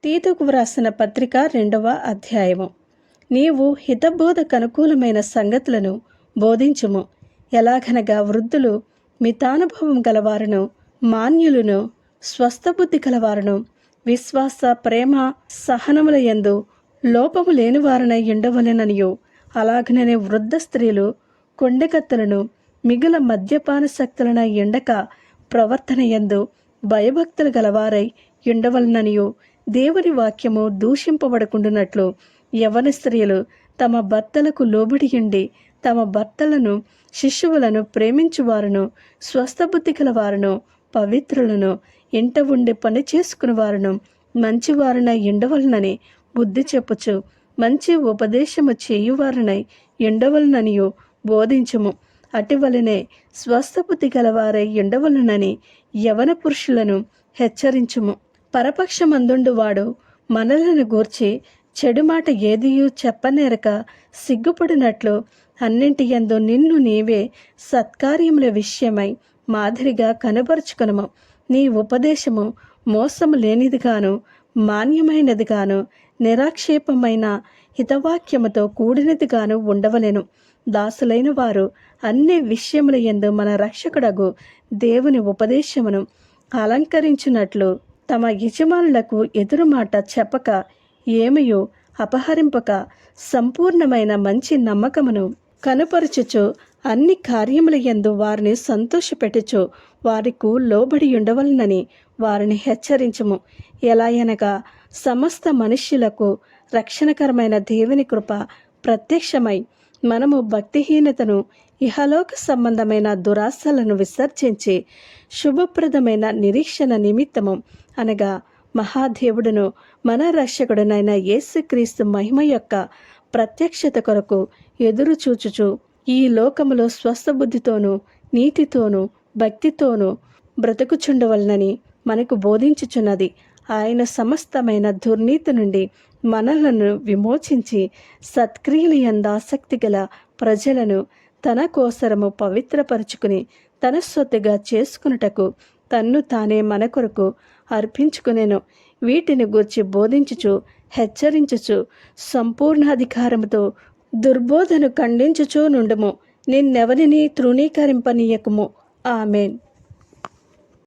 తీతుకు వ్రాసిన పత్రిక 2వ అధ్యాయము. నీవు హితబోధకు అనుకూలమైన సంగతులను బోధించుము. ఎలాగనగా వృద్ధులు, మితానుభవం గలవారును, మాన్యులను, స్వస్థబుద్ధి గలవారును, విశ్వాస ప్రేమ సహనముల యందు లోపము లేనివారనై ఉండవలెననియు, అలాగనే వృద్ధ స్త్రీలు కొండెకత్తలను మిగుల మద్యపానసక్తులనై ఎండక ప్రవర్తన యందు భయభక్తులు గలవారై ఉండవలననియు, దేవుని వాక్యము దూషింపబడకుండునట్లు యవన స్త్రీలు తమ భర్తలకు లోబడియుండి తమ భర్తలను శిశువులను ప్రేమించువారును, స్వస్థబుద్ధి గలవారును, పవిత్రులను, ఇంట ఉండి పని చేసుకుని వారును, మంచివారునై ఉండవలనని బుద్ధి చెప్పుచు మంచి ఉపదేశము చేయువారునై ఉండవలననియు బోధించుము. అటువలనే స్వస్థబుద్ధి గలవారై ఉండవలనని యవన పురుషులను హెచ్చరించుము. పరపక్షమందుండు వాడు మనలను గూర్చి చెడు మాట ఏదియూ చెప్పనేరక సిగ్గుపడినట్లు అన్నింటి యందు నిన్ను నీవే సత్కార్యముల విషయమై మాదిరిగా కనబరుచుకొనుము. నీ ఉపదేశము మోసము లేనిదిగాను, మాన్యమైనదిగాను, నిరాక్షేపమైన హితవాక్యముతో కూడినదిగాను ఉండవలెను. దాసులైన వారు అన్ని విషయముల యందు మన రక్షకుడగు దేవుని ఉపదేశమును అలంకరించినట్లు తమ యజమానులకు ఎదురుమాట చెప్పక, ఏమయో అపహరింపక, సంపూర్ణమైన మంచి నమ్మకమును కనుపరచుచు అన్ని కార్యముల యందు వారిని సంతోషపెట్టుచు వారికి లోబడి ఉండవలనని వారిని హెచ్చరించుము. ఎలాయనగా సమస్త మనుష్యులకు రక్షణకరమైన దేవుని కృప ప్రత్యక్షమై మనము భక్తిహీనతను, ఇహలోక సంబంధమైన దురాశలను విసర్జించి శుభప్రదమైన నిరీక్షణ నిమిత్తము, అనగా మహాదేవుడును మన రక్షకుడునైన యేసుక్రీస్తు మహిమ యొక్క ప్రత్యక్షత కొరకు ఎదురు చూచుచు ఈ లోకములో స్వస్థబుద్ధితోనూ నీతితోనూ భక్తితోనూ బ్రతుకుచుండవలనని మనకు బోధించుచున్నది. ఆయన సమస్తమైన దుర్నీతి నుండి మనలను విమోచించి సత్క్రియల యందు ఆసక్తి గల ప్రజలను తన కోసరము పవిత్రపరుచుకుని తన సొత్తుగా చేసుకున్నటకు తన్ను తానే మన కొరకు అర్పించుకునేను. వీటిని గూర్చి బోధించుచు హెచ్చరించుచు సంపూర్ణాధికారముతో దుర్బోధను ఖండించుచూ నుండుము. నిన్నెవరిని తృణీకరింపనీయకుము. ఆమేన్.